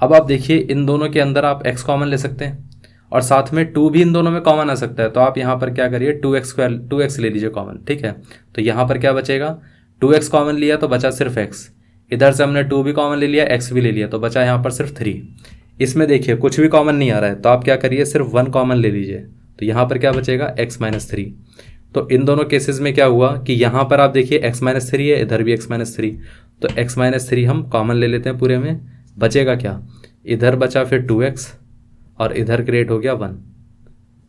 अब आप देखिए, इन दोनों के अंदर आप x कॉमन ले सकते हैं और साथ में 2 भी इन दोनों में कॉमन आ सकता है। तो आप यहाँ पर क्या करिए, 2x ले लीजिए कॉमन। ठीक है, तो यहाँ पर क्या बचेगा, 2x कॉमन लिया तो बचा सिर्फ x, इधर से हमने 2 भी कॉमन ले लिया, x भी ले लिया, तो बचा यहाँ पर सिर्फ 3। इसमें देखिए कुछ भी कॉमन नहीं आ रहा है, तो आप क्या करिए, सिर्फ 1 कॉमन ले लीजिए, तो यहाँ पर क्या बचेगा, x - 3। तो इन दोनों केसेस में क्या हुआ कि यहाँ पर आप देखिए x - 3 है, इधर भी x - 3, तो x - 3 हम कॉमन ले लेते हैं पूरे में, बचेगा क्या, इधर बचा फिर 2x और इधर क्रिएट हो गया 1,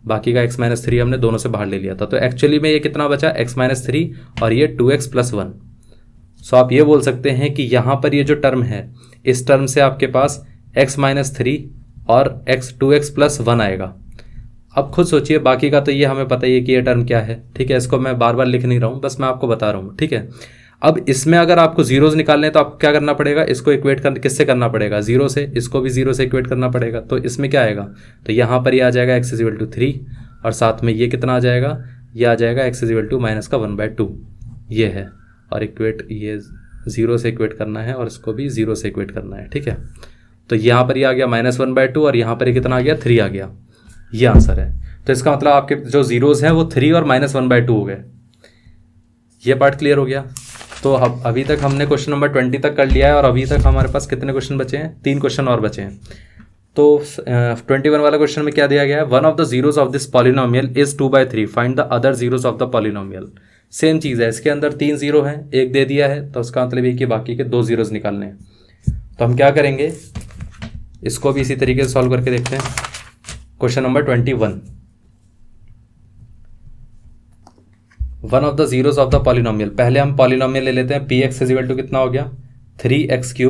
बाकी का x - 3 हमने दोनों से बाहर ले लिया था। तो एक्चुअली में ये कितना बचा, x - 3 और ये 2x + 1। सो आप ये बोल सकते हैं कि यहाँ पर ये जो टर्म है, इस टर्म से आपके पास x - 3 और 2x + 1 आएगा। अब खुद सोचिए, बाकी का तो ये हमें पता ही है कि ये टर्म क्या है। ठीक है, इसको मैं बार बार लिख नहीं रहा हूँ, बस मैं आपको बता रहा हूँ। ठीक है, अब इसमें अगर आपको जीरोज निकालने हैं तो आपको क्या करना पड़ेगा, इसको इक्वेट किससे करना पड़ेगा, 0 से, इसको भी 0 से इक्वेट करना पड़ेगा। तो इसमें क्या आएगा, तो यहाँ पर ये आ जाएगा x = 3 और साथ में ये कितना आ जाएगा, ये आ जाएगा x = -1/2, ये है, और इक्वेट ये 0 से इक्वेट करना है और इसको भी 0 से इक्वेट करना है। ठीक है, तो यहाँ पर ये आ गया -1/2 और यहाँ पर ये कितना आ गया, 3 आ गया, ये आंसर है। तो इसका मतलब आपके जो जीरोज हैं वो 3 और -1/2 हो गए। ये पार्ट क्लियर हो गया। तो अभी तक हमने क्वेश्चन नंबर 20 तक कर लिया है, और अभी तक हमारे पास कितने क्वेश्चन बचे हैं, 3 क्वेश्चन और बचे हैं। तो 21 वाला क्वेश्चन में क्या दिया गया है, one of the zeros of this polynomial is 2/3, find the other zeros of the polynomial. Same चीज़ है, इसके अंदर 3 जीरो हैं, एक दे दिया है, तो उसका मतलब ये कि बाकी के 2 जीरोज निकालने हैं। तो हम क्या करेंगे, इसको भी इसी तरीके से सॉल्व करके देखते हैं। Question number 21, one of the zeros of the polynomial. पहले हम पॉलिनोमियल ले लेते हैं, px = कितना हो गया, 3x³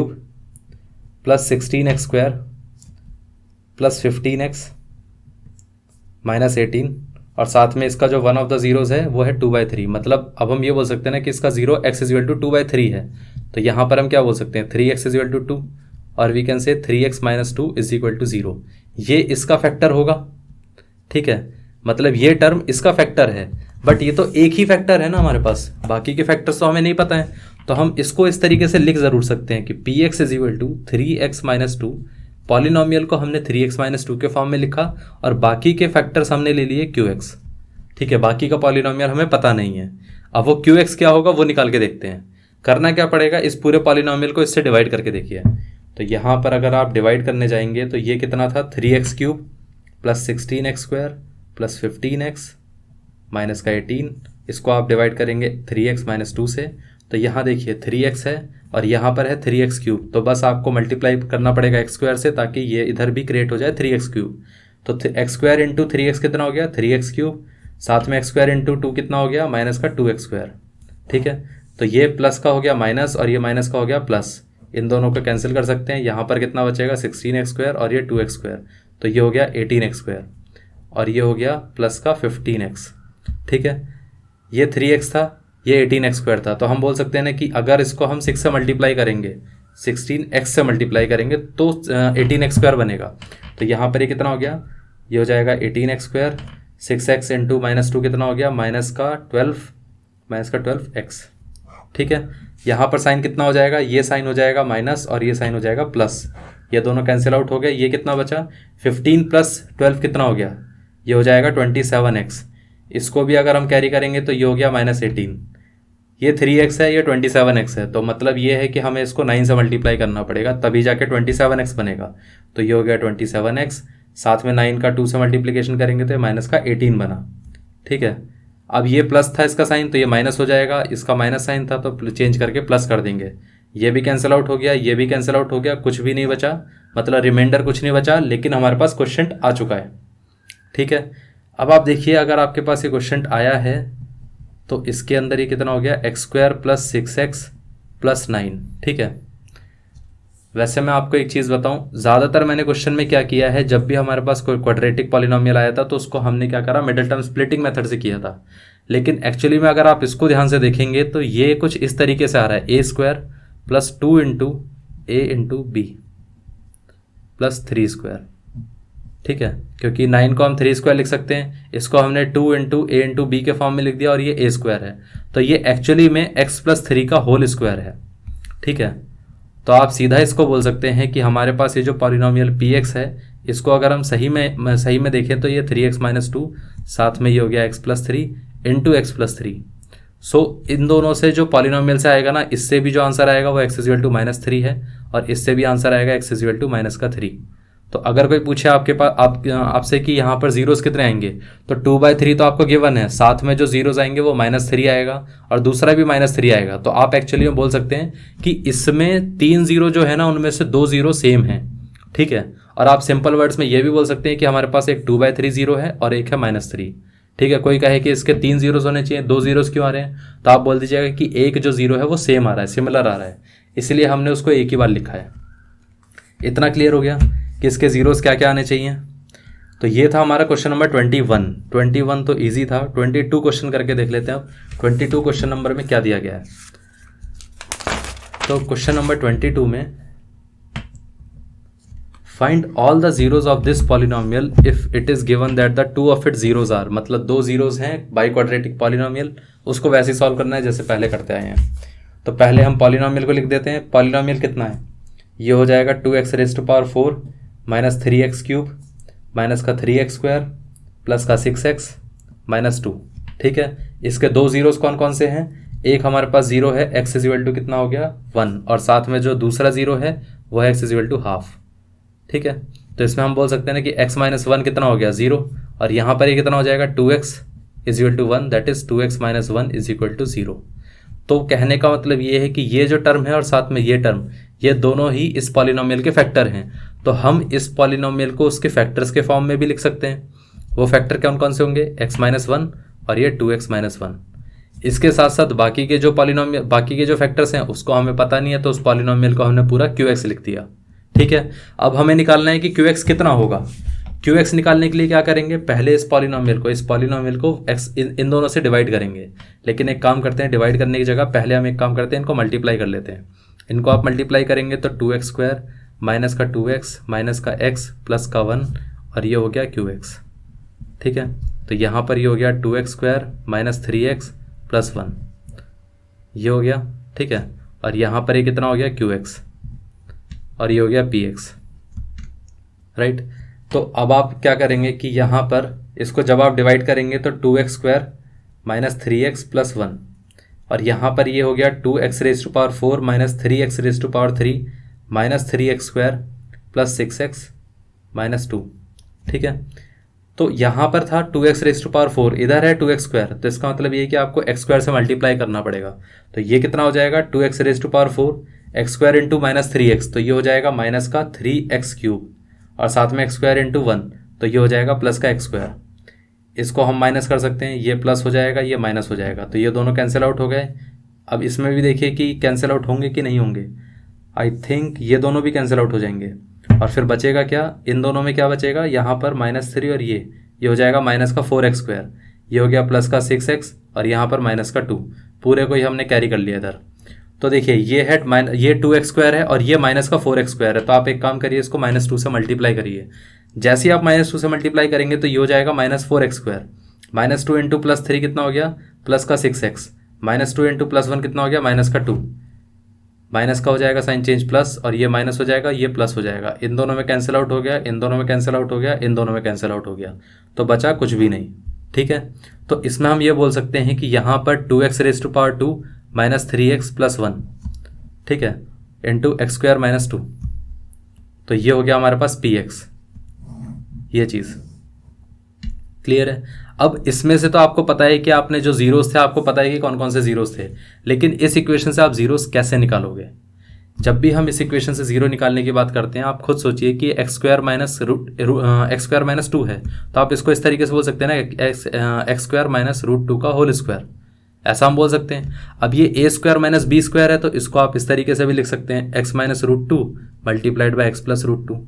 + 16x² + 15x - 18, और साथ में इसका जो वन ऑफ द जीरोज है वो है 2/3। मतलब अब हम ये बोल सकते हैं ना कि इसका जीरो x = 2/3 है। तो यहाँ पर हम क्या बोल सकते हैं, 3x = 2, और वी कैन से 3x - 2 = 0। ये इसका फैक्टर होगा। ठीक है, मतलब ये टर्म इसका फैक्टर है, बट ये तो एक ही फैक्टर है ना हमारे पास, बाकी के फैक्टर्स तो हमें नहीं पता है। तो हम इसको इस तरीके से लिख ज़रूर सकते हैं कि px = 3x - 2, पॉलिनोमियल को हमने 3x - 2 के फॉर्म में लिखा, और बाकी के फैक्टर्स हमने ले लिए qx। ठीक है, बाकी का पॉलिनोमियल हमें पता नहीं है। अब वो qx क्या होगा वो निकाल के देखते हैं। करना क्या पड़ेगा, इस पूरे पॉलिनोमियल को इससे डिवाइड करके देखिए। तो यहाँ पर अगर आप डिवाइड करने जाएंगे तो ये कितना था, 3x³ + 16x² + 15x माइनस का 18, इसको आप डिवाइड करेंगे 3x - 2 से। तो यहाँ देखिए 3x है और यहाँ पर है 3x³, तो बस आपको मल्टीप्लाई करना पड़ेगा x² से, ताकि ये इधर भी क्रिएट हो जाए 3x³। तो x² × 3x कितना हो गया, 3x³, साथ में x² × 2 कितना हो गया, -2x²। ठीक है, तो ये प्लस का हो गया माइनस और ये माइनस का हो गया प्लस, इन दोनों को कैंसिल कर सकते हैं। यहाँ पर कितना बचेगा, 16x² और ये 2x², तो ये हो गया 18x² और ये हो गया प्लस का 15x। ठीक है, ये 3x था, ये 18x² था। तो हम बोल सकते हैं ना कि अगर इसको हम 6 से मल्टीप्लाई करेंगे, 16x से मल्टीप्लाई करेंगे तो 18x² बनेगा। तो यहाँ पर ये कितना हो गया, ये हो जाएगा 18x², 6x × -2 कितना हो गया, -12x। ठीक है, यहाँ पर साइन कितना हो जाएगा, ये साइन हो जाएगा माइनस और ये साइन हो जाएगा प्लस, ये दोनों कैंसिल आउट हो गए। ये कितना बचा, 15 + 12 कितना हो गया, ये हो जाएगा 27x। इसको भी अगर हम कैरी करेंगे तो ये हो गया -18। ये 3x है, ये 27x है, तो मतलब ये है कि हमें इसको 9 से मल्टीप्लाई करना पड़ेगा तभी जाके 27x बनेगा। तो ये हो गया 27x, साथ में 9 का 2 से मल्टीप्लिकेशन करेंगे तो ये -18 बना। ठीक है, अब ये प्लस था इसका साइन तो ये माइनस हो जाएगा, इसका माइनस साइन था तो चेंज करके प्लस कर देंगे। ये भी कैंसिल आउट हो गया, ये भी कैंसिल आउट हो गया, कुछ भी नहीं बचा, मतलब रिमाइंडर कुछ नहीं बचा, लेकिन हमारे पास क्वेश्चन आ चुका है। ठीक है, अब आप देखिए अगर आपके पास ये क्वेश्चन आया है तो इसके अंदर ये कितना हो गया, x² + 6x + 9। ठीक है, वैसे मैं आपको एक चीज़ बताऊं, ज़्यादातर मैंने क्वेश्चन में क्या किया है, जब भी हमारे पास कोई क्वाड्रेटिक पॉलिनोमियल आया था तो उसको हमने क्या करा, मिडिल टर्म स्प्लिटिंग मेथड से किया था। लेकिन एक्चुअली में अगर आप इसको ध्यान से देखेंगे तो ये कुछ इस तरीके से आ रहा है, a² + 2 × a × b + 3²। ठीक है, क्योंकि 9 को हम 3² लिख सकते हैं, इसको हमने 2 × a × b के फॉर्म में लिख दिया और ये a² है, तो ये एक्चुअली में x + 3 का होल स्क्वायर है। ठीक है, तो आप सीधा इसको बोल सकते हैं कि हमारे पास ये जो पॉलिनोमियल px है, इसको अगर हम सही में देखें तो ये 3x - 2, साथ में ये हो गया x + 3 × x + 3। सो इन दोनों से जो पॉलिनोमियल से आएगा ना, इससे भी जो आंसर आएगा वो x = -3 है, और इससे भी आंसर आएगा x = -3। तो अगर कोई पूछे आपके पास आपसे कि यहाँ पर जीरोस कितने आएंगे, तो 2/3 तो आपको गिवन है, साथ में जो जीरोस आएंगे वो -3 आएगा और दूसरा भी -3 आएगा। तो आप एक्चुअली में बोल सकते हैं कि इसमें 3 जीरो जो है ना, उनमें से 2 जीरो सेम हैं। ठीक है, और आप सिंपल वर्ड्स में ये भी बोल सकते हैं कि हमारे पास एक 2/3 जीरो है और एक है -3। ठीक है, कोई कहे कि इसके 3 जीरोस होने चाहिए, 2 जीरोस क्यों आ रहे हैं, तो आप बोल दीजिएगा कि एक जो जीरो है वो सेम आ रहा है, सिमिलर आ रहा है, इसलिए हमने उसको एक ही बार लिखा है। इतना क्लियर हो गया कि इसके जीरोस क्या क्या आने चाहिए। तो ये था हमारा क्वेश्चन नंबर 21 तो इजी था। 22 क्वेश्चन करके देख लेते हैं अब 22 क्वेश्चन नंबर में क्या दिया गया है। तो क्वेश्चन नंबर 22 में find all the zeros of this polynomial if it is given that the 2 of it zeros are, मतलब 2 जीरोस हैं बाई क्वाड्रेटिक पॉलिनोमियल, उसको वैसे ही सॉल्व करना है जैसे पहले करते आए हैं। तो पहले हम पॉलिनोमियल को लिख देते हैं। पॉलिनोमियल कितना है, ये हो जाएगा 2x⁴ -3x³ -3x² + 6x -2। ठीक है, इसके 2 जीरोस कौन कौन से हैं, एक हमारे पास जीरो है x = कितना हो गया 1, और साथ में जो दूसरा जीरो है वो है x = ½ ठीक है, तो इसमें हम बोल सकते हैं ना कि x - 1 कितना हो गया 0, और यहाँ पर ये कितना हो जाएगा 2x = 1, दैट इज 2x - 1 = 0। तो कहने का मतलब ये है कि ये जो टर्म है और साथ में ये टर्म, ये दोनों ही इस पॉलिनोमियल के फैक्टर हैं। तो हम इस पॉलिनोमियल को उसके फैक्टर्स के फॉर्म में भी लिख सकते हैं। वो फैक्टर कौन कौन से होंगे, x - 1 और ये 2x - 1। इसके साथ साथ बाकी के जो फैक्टर्स हैं उसको हमें पता नहीं है, तो उस पॉलिनोमियल को हमने पूरा qx लिख दिया। ठीक है, अब हमें निकालना है कि qx कितना होगा। qx निकालने के लिए क्या करेंगे, पहले इस पॉलिनोमियल को x इन दोनों से डिवाइड करेंगे। लेकिन एक काम करते हैं, डिवाइड करने की जगह पहले हम एक काम करते हैं, इनको मल्टीप्लाई कर लेते हैं। इनको आप मल्टीप्लाई करेंगे तो 2x² माइनस का 2x माइनस का x प्लस का 1 और ये हो गया qx। ठीक है, तो यहाँ पर ये हो गया 2x² माइनस 3x प्लस 1, ये हो गया। ठीक है, और यहाँ पर ये कितना हो गया qx और ये हो गया px, राइट। तो अब आप क्या करेंगे कि यहाँ पर इसको जब आप डिवाइड करेंगे तो 2x² माइनस 3x प्लस 1 और यहाँ पर ये हो गया 2x⁴ minus 3x⁴ minus 3x² plus 6x minus 2। ठीक है, तो यहाँ पर था 2x⁴, इधर है 2x², तो इसका मतलब ये है कि आपको x² से मल्टीप्लाई करना पड़ेगा। तो ये कितना हो जाएगा 2x⁴ x² into minus 3x, तो ये हो जाएगा माइनस का 3x³ और साथ में x² इंटू 1, तो ये हो जाएगा प्लस का x²। इसको हम माइनस कर सकते हैं, ये प्लस हो जाएगा, ये माइनस हो जाएगा, तो ये दोनों कैंसिल आउट हो गए। अब इसमें भी देखिए कि कैंसिल आउट होंगे कि नहीं होंगे। आई थिंक ये दोनों भी कैंसिल आउट हो जाएंगे और फिर बचेगा क्या, इन दोनों में क्या बचेगा, यहाँ पर -3 और ये हो जाएगा माइनस का 4x², ये हो गया प्लस का 6x और यहाँ पर माइनस का 2, पूरे को ही हमने कैरी कर लिया इधर। तो देखिए ये है ये 2x² है और ये माइनस का 4x² है, तो आप एक काम करिए, इसको -2 से मल्टीप्लाई करिए। जैसे ही आप -2 से मल्टीप्लाई करेंगे तो ये हो जाएगा -4x², -2 इंटू +3 कितना हो गया प्लस का 6x, -2 इंटू +1 कितना हो गया माइनस का 2, माइनस का हो जाएगा साइन चेंज प्लस और ये माइनस हो जाएगा, ये प्लस हो जाएगा, इन दोनों में कैंसिल आउट हो गया, इन दोनों में कैंसिल आउट हो गया, इन दोनों में कैंसिल आउट हो गया, तो बचा कुछ भी नहीं। ठीक है, तो इसमें हम ये बोल सकते हैं कि यहाँ पर 2x raise to power 2 minus 3x plus 1, ठीक है, इंटू एक्स स्क्वायर माइनस 2, तो ये हो गया हमारे पास px, ये चीज़ क्लियर है। अब इसमें से तो आपको पता है कि आपने जो जीरोस थे आपको पता है कि कौन कौन से जीरोस थे, लेकिन इस इक्वेशन से आप जीरोस कैसे निकालोगे? जब भी हम इस इक्वेशन से जीरो निकालने की बात करते हैं, आप खुद सोचिए कि एक्स स्क्वायर माइनस 2 है, तो आप इसको इस तरीके से बोल सकते हैं ना, एक्स स्क्वायर माइनस रूट 2 का होल स्क्वायर, ऐसा हम बोल सकते हैं। अब ये ए स्क्वायर माइनस बी स्क्वायर है, तो इसको आप इस तरीके से भी लिख सकते हैं, x minus root 2 multiplied by x plus root 2।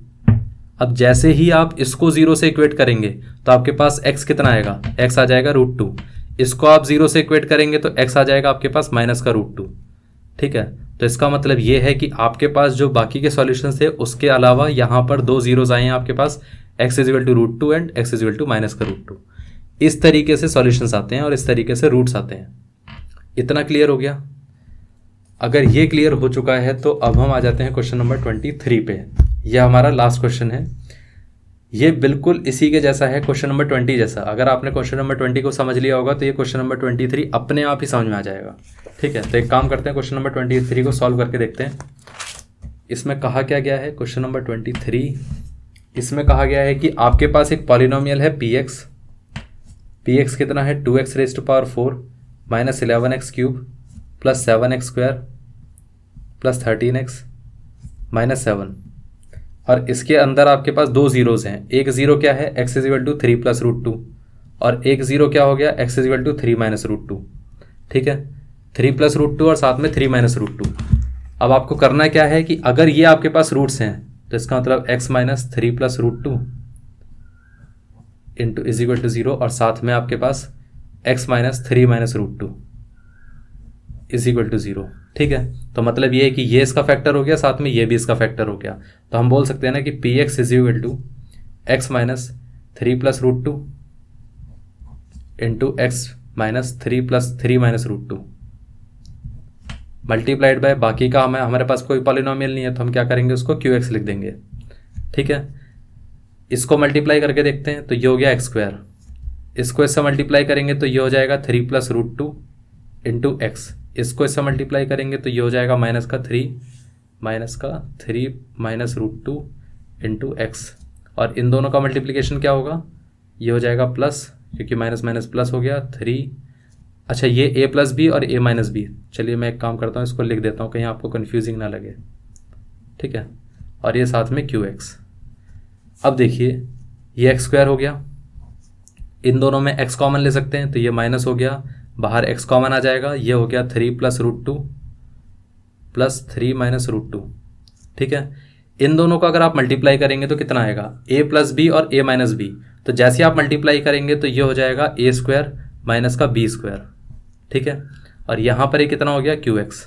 अब जैसे ही आप इसको जीरो से इक्वेट करेंगे तो आपके पास x कितना आएगा, x आ जाएगा रूट 2। इसको आप जीरो से इक्वेट करेंगे तो x आ जाएगा आपके पास माइनस का रूट 2, ठीक है। तो इसका मतलब ये है कि आपके पास जो बाकी के सॉल्यूशन थे उसके अलावा यहाँ पर दो जीरोज आए हैं आपके पास, x is equal to root 2 and x is equal to minus का रूट 2। इस तरीके से सॉल्यूशंस आते हैं और इस तरीके से रूट्स आते हैं। इतना क्लियर हो गया? अगर ये क्लियर हो चुका है तो अब हम आ जाते हैं क्वेश्चन नंबर 23 पे। यह हमारा लास्ट क्वेश्चन है। ये बिल्कुल इसी के जैसा है, क्वेश्चन नंबर 20 जैसा। अगर आपने क्वेश्चन नंबर 20 को समझ लिया होगा तो ये क्वेश्चन नंबर 23 अपने आप ही समझ में आ जाएगा, ठीक है। तो एक काम करते हैं, क्वेश्चन नंबर 23 को सॉल्व करके देखते हैं। इसमें कहा क्या गया है, क्वेश्चन नंबर 23 इसमें कहा गया है कि आपके पास एक पॉलिनोमियल है px कितना है 2x raise to power 4 minus 11x cube plus 7x square plus 13x minus 7, और इसके अंदर आपके पास दो जीरोज हैं। एक जीरो क्या है, x is equal to 3 plus root 2, और एक जीरो क्या हो गया, x is equal to 3 minus root 2, ठीक है। 3 प्लस रूट 2 और साथ में 3 माइनस रूट 2। अब आपको करना क्या है कि अगर ये आपके पास रूट्स हैं तो इसका मतलब x minus 3 plus root 2 into is equal to 0, और साथ में आपके पास x minus 3 minus root 2 is equal to 0, ठीक है। तो मतलब ये है कि ये इसका फैक्टर हो गया, साथ में ये भी इसका फैक्टर हो गया। तो हम बोल सकते हैं ना कि px is equal to x minus 3 plus root 2 into x minus 3 plus 3 minus root 2 multiplied by बाकी का हमारे पास कोई पॉलिनोमियल नहीं है, तो हम क्या करेंगे, उसको qx लिख देंगे, ठीक है। इसको मल्टीप्लाई करके देखते हैं, तो ये हो गया एक्स स्क्वायर। इसको इससे मल्टीप्लाई करेंगे तो ये हो जाएगा 3 प्लस रूट 2 इंटू एक्स। इसको इससे मल्टीप्लाई करेंगे तो ये हो जाएगा माइनस का 3 माइनस रूट 2 इंटू एक्स, और इन दोनों का मल्टीप्लिकेशन क्या होगा, ये हो जाएगा प्लस, क्योंकि माइनस माइनस प्लस हो गया 3। अच्छा, ये a प्लस बी और a माइनस बी। चलिए मैं एक काम करता हूँ, इसको लिख देता हूँ कहीं आपको कन्फ्यूजिंग ना लगे, ठीक है। और ये साथ में qx। अब देखिए ये एक्स स्क्वायर हो गया, इन दोनों में x कॉमन ले सकते हैं तो ये माइनस हो गया, बाहर x कॉमन आ जाएगा, ये हो गया 3 plus root 2 plus 3 minus root 2, ठीक है। इन दोनों को अगर आप मल्टीप्लाई करेंगे तो कितना आएगा, a प्लस बी और a माइनस बी। तो जैसे आप मल्टीप्लाई करेंगे तो ये हो जाएगा a स्क्वायर माइनस का b स्क्वायर, ठीक है। और यहाँ पर ये कितना हो गया qx।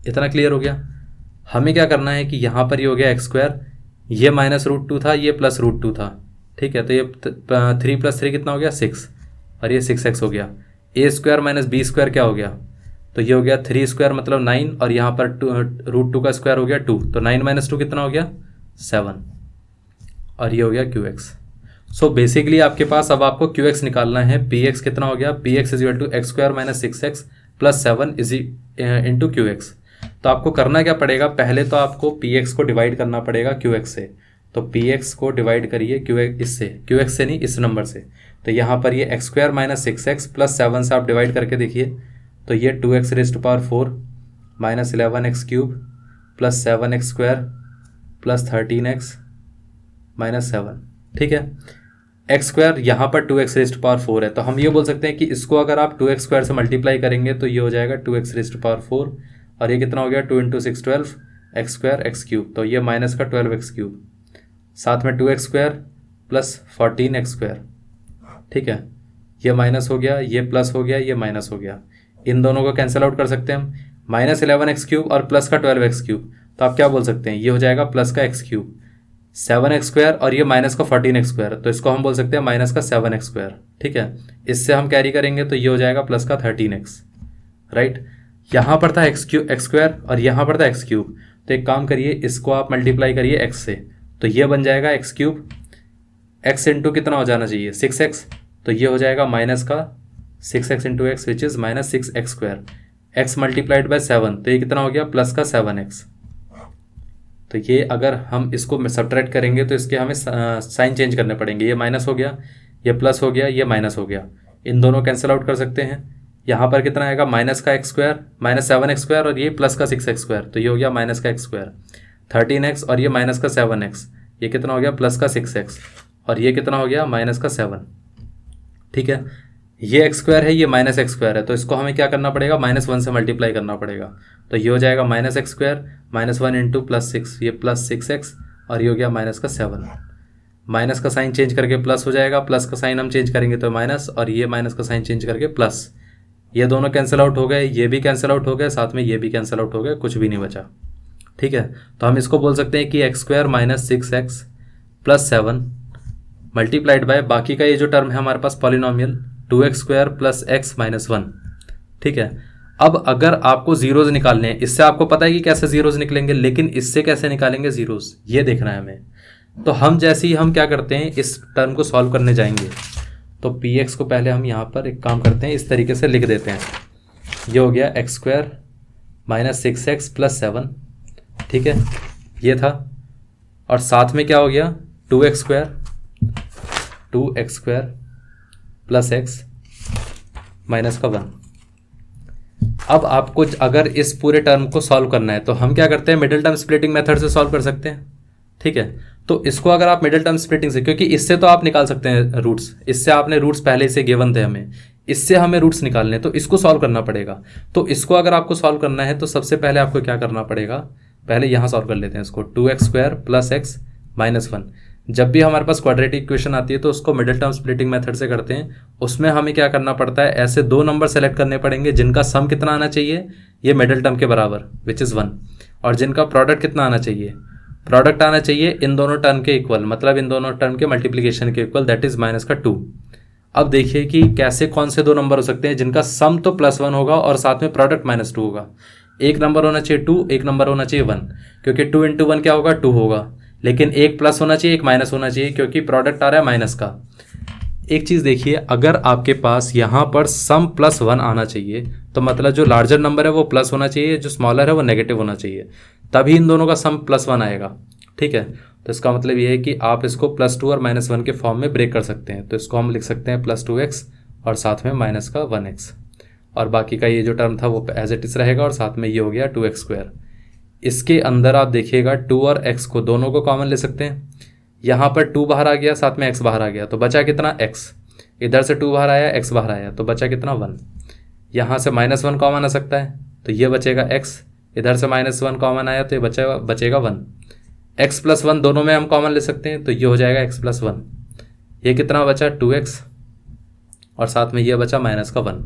इतना क्लियर हो गया। हमें क्या करना है कि यहाँ पर ये हो गया एक्स स्क्वायर, ये माइनस रूट 2 था, ये प्लस रूट 2 था, ठीक है। तो ये 3 प्लस 3 कितना हो गया 6, और ये 6x हो गया। a square minus b square क्या हो गया, तो ये हो गया 3 स्क्वायर मतलब 9, और यहाँ पर रूट 2 का स्क्वायर हो गया 2, तो 9 माइनस 2 कितना हो गया 7, और ये हो गया qx। सो बेसिकली आपके पास अब आपको qx निकालना है। px कितना हो गया, px is equal to x square minus 6x plus 7 is into qx। तो आपको करना क्या पड़ेगा, पहले तो आपको px को डिवाइड करना पड़ेगा qx से। तो px को डिवाइड करिए qx से नहीं, इस नंबर से। तो यहाँ पर ये x square minus 6x plus 7 से आप डिवाइड करके देखिए, तो ये 2x raise to power 4 minus 11x cube plus 7x square plus 13x minus 7, ठीक है। एक्स स्क्वायर यहाँ पर 2x रेज टू पावर 4 है, तो हम ये बोल सकते हैं कि इसको अगर आप 2x स्क्वायर से मल्टीप्लाई करेंगे तो ये हो जाएगा 2x रेज टू पावर 4, और ये कितना हो गया 2 into 6 12 x square x cube, तो ये माइनस का 12x क्यूब, साथ में 2x square plus 14x square, ठीक है। ये माइनस हो गया, ये प्लस हो गया, ये माइनस हो गया। इन दोनों को कैंसिल आउट कर सकते हैं हम, माइनस 11x क्यूब और प्लस का 12x क्यूब, तो आप क्या बोल सकते हैं, ये हो जाएगा प्लस का x क्यूब, 7x स्क्वायर, और ये माइनस का 14x स्क्वायर, तो इसको हम बोल सकते हैं माइनस का 7x स्क्वायर, ठीक है। इससे हम कैरी करेंगे तो ये हो जाएगा प्लस का 13x, राइट। यहाँ पर था एक्स स्क्वायर और यहाँ पर था एक्स क्यूब, तो एक काम करिए, इसको आप मल्टीप्लाई करिए x से, तो ये बन जाएगा एक्स क्यूब x इंटू कितना हो जाना चाहिए 6x, तो ये हो जाएगा माइनस का 6x into x which is minus 6x square, x multiplied by 7, तो ये कितना हो गया प्लस का 7x। तो ये अगर हम इसको सब्ट्रैक्ट करेंगे तो इसके हमें साइन चेंज करने पड़ेंगे, ये माइनस हो गया, ये प्लस हो गया, ये माइनस हो गया, इन दोनों कैंसिल आउट कर सकते हैं। यहाँ पर कितना आएगा माइनस का x square minus 7x square और ये प्लस का 6x स्क्वायर, तो ये हो गया माइनस का एक्स स्क्वायर 13x और ये माइनस का 7x, ये कितना हो गया प्लस का 6x और ये कितना हो गया माइनस का 7। ठीक है, ये एक्स स्क्वायर है, ये माइनस एक्स स्क्वायर है, तो इसको हमें क्या करना पड़ेगा -1 से मल्टीप्लाई करना पड़ेगा, तो ये हो जाएगा minus x square -1 into plus 6, ये प्लस 6x और ये हो गया माइनस का 7। माइनस का साइन चेंज करके प्लस हो जाएगा, प्लस का साइन हम चेंज करेंगे तो माइनस, और ये माइनस का साइन चेंज करके प्लस, ये दोनों कैंसिल आउट हो गए, ये भी कैंसिल आउट हो गए, साथ में ये भी कैंसिल आउट हो गए, कुछ भी नहीं बचा। ठीक है, तो हम इसको बोल सकते हैं कि X square minus 6x plus 7 multiplied by बाकी का ये जो टर्म है हमारे पास polynomial 2x square plus x minus 1। ठीक है, अब अगर आपको जीरोज निकालने हैं, इससे आपको पता है कि कैसे जीरोज निकलेंगे, लेकिन इससे कैसे निकालेंगे जीरोज, ये देखना है हमें। तो हम जैसे ही हम क्या करते हैं इस टर्म को सॉल्व करने जाएंगे, तो px को पहले हम यहाँ पर एक काम करते हैं, इस तरीके से लिख देते हैं, ये हो गया x square minus 6x plus 7। ठीक है, ये था, और साथ में क्या हो गया 2x square plus x minus का 1। अब आपको अगर इस पूरे टर्म को सॉल्व करना है तो हम क्या करते हैं मिडिल टर्म स्प्लिटिंग मेथड से सॉल्व कर सकते हैं। ठीक है, तो इसको अगर आप मिडिल टर्म स्प्लिटिंग से, क्योंकि इससे तो आप निकाल सकते हैं रूट्स, इससे आपने रूट्स पहले से गिवन थे हमें, इससे हमें रूट्स निकालने, तो इसको सॉल्व करना पड़ेगा। तो इसको अगर आपको सॉल्व करना है तो सबसे पहले आपको क्या करना पड़ेगा, पहले यहाँ सॉल्व कर लेते हैं इसको, 2x square plus x minus 1। जब भी हमारे पास क्वाड्रेटिक इक्वेशन आती है तो उसको मिडिल टर्म स्प्लिटिंग मेथड से करते हैं। उसमें हमें क्या करना पड़ता है, ऐसे दो नंबर सेलेक्ट करने पड़ेंगे जिनका सम कितना आना चाहिए, ये मिडिल टर्म के बराबर विच इज़ 1, और जिनका प्रोडक्ट कितना आना चाहिए, प्रोडक्ट आना चाहिए इन दोनों टर्म के इक्वल, मतलब इन दोनों टर्म के मल्टीप्लिकेशन के इक्वल, दैट इज माइनस का 2। अब देखिए कि कैसे कौन से दो नंबर हो सकते हैं जिनका सम तो +1 होगा और साथ में प्रोडक्ट -2 होगा। एक नंबर होना चाहिए 2, एक नंबर होना चाहिए 1, क्योंकि 2 इंटू 1 क्या होगा 2 होगा, लेकिन एक प्लस होना चाहिए एक माइनस होना चाहिए, क्योंकि प्रोडक्ट आ रहा है माइनस का। एक चीज़ देखिए, अगर आपके पास यहाँ पर सम +1 आना चाहिए तो मतलब जो लार्जर नंबर है वो प्लस होना चाहिए, जो स्मॉलर है वो नेगेटिव होना चाहिए, तभी इन दोनों का सम +1 आएगा। ठीक है, तो इसका मतलब ये है कि आप इसको +2 और -1 के फॉर्म में ब्रेक कर सकते हैं। तो इसको हम लिख सकते हैं +2x और साथ में माइनस का 1x, और बाकी का ये जो टर्म था वो एज इट इज रहेगा, और साथ में ये हो गया 2x स्क्वायर। इसके अंदर आप देखिएगा 2 और x को दोनों को कॉमन ले सकते हैं। यहाँ पर 2 बाहर आ गया, साथ में x बाहर आ गया, तो बचा कितना x, इधर से 2 बाहर आया x बाहर आया, तो बचा कितना 1। यहाँ से -1 कॉमन आ सकता है, तो ये बचेगा x, इधर से -1 कॉमन आया तो ये बचेगा 1। x + 1 दोनों में हम कॉमन ले सकते हैं, तो ये हो जाएगा x + 1। ये कितना बचा 2x, और साथ में ये बचा माइनस का 1,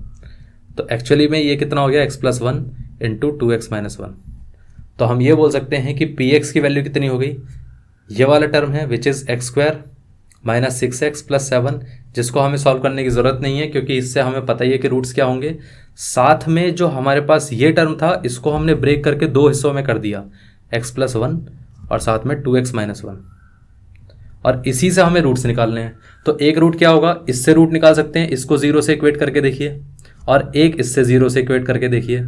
तो एक्चुअली में ये कितना हो गया x + 1 इंटू 2x - 1। तो हम ये बोल सकते हैं कि px की वैल्यू कितनी हो गई, ये वाला टर्म है which is x square minus 6x plus 7, जिसको हमें सॉल्व करने की ज़रूरत नहीं है क्योंकि इससे हमें पता ही है कि रूट्स क्या होंगे। साथ में जो हमारे पास ये टर्म था इसको हमने ब्रेक करके दो हिस्सों में कर दिया, x + 1 और साथ में 2x - 1, और इसी से हमें रूट्स निकालने हैं। तो एक रूट क्या होगा, इससे रूट निकाल सकते हैं, इसको 0 से इक्वेट करके देखिए, और एक इससे 0 से इक्वेट करके देखिए,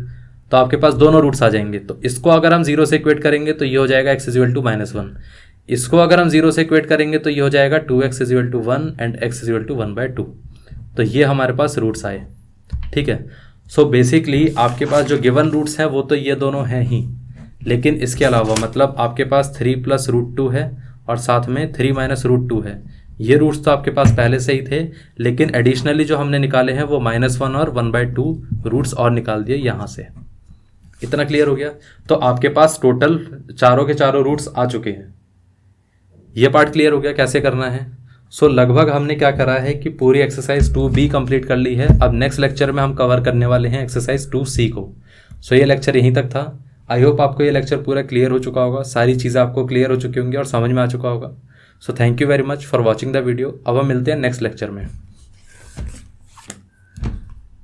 तो आपके पास दोनों रूट्स आ जाएंगे। तो इसको अगर हम 0 से इक्वेट करेंगे तो ये हो जाएगा x = -1, इसको अगर हम 0 से इक्वेट करेंगे तो ये हो जाएगा 2x = 1 एंड x = 1/2। तो ये हमारे पास रूट्स आए। ठीक है, सो बेसिकली आपके पास जो गिवन रूट्स हैं वो तो ये दोनों हैं ही, लेकिन इसके अलावा मतलब आपके पास 3 + √2 है और साथ में 3 - √2 है। ये रूट्स तो आपके पास पहले से ही थे, लेकिन एडिशनली जो हमने निकाले हैं वो -1 और 1/2 रूट्स और निकाल दिए यहाँ से। इतना क्लियर हो गया? तो आपके पास टोटल चारों के चारों रूट्स आ चुके हैं। ये पार्ट क्लियर हो गया कैसे करना है। सो लगभग हमने क्या करा है कि पूरी एक्सरसाइज 2B कंप्लीट कर ली है। अब नेक्स्ट लेक्चर में हम कवर करने वाले हैं एक्सरसाइज 2C को। सो ये लेक्चर यहीं तक था। आई होप आपको ये लेक्चर पूरा क्लियर हो चुका होगा, सारी चीज़ें आपको क्लियर हो चुकी होंगी और समझ में आ चुका होगा। So thank you very much for watching the video. अब हम मिलते हैं नेक्स्ट लेक्चर में।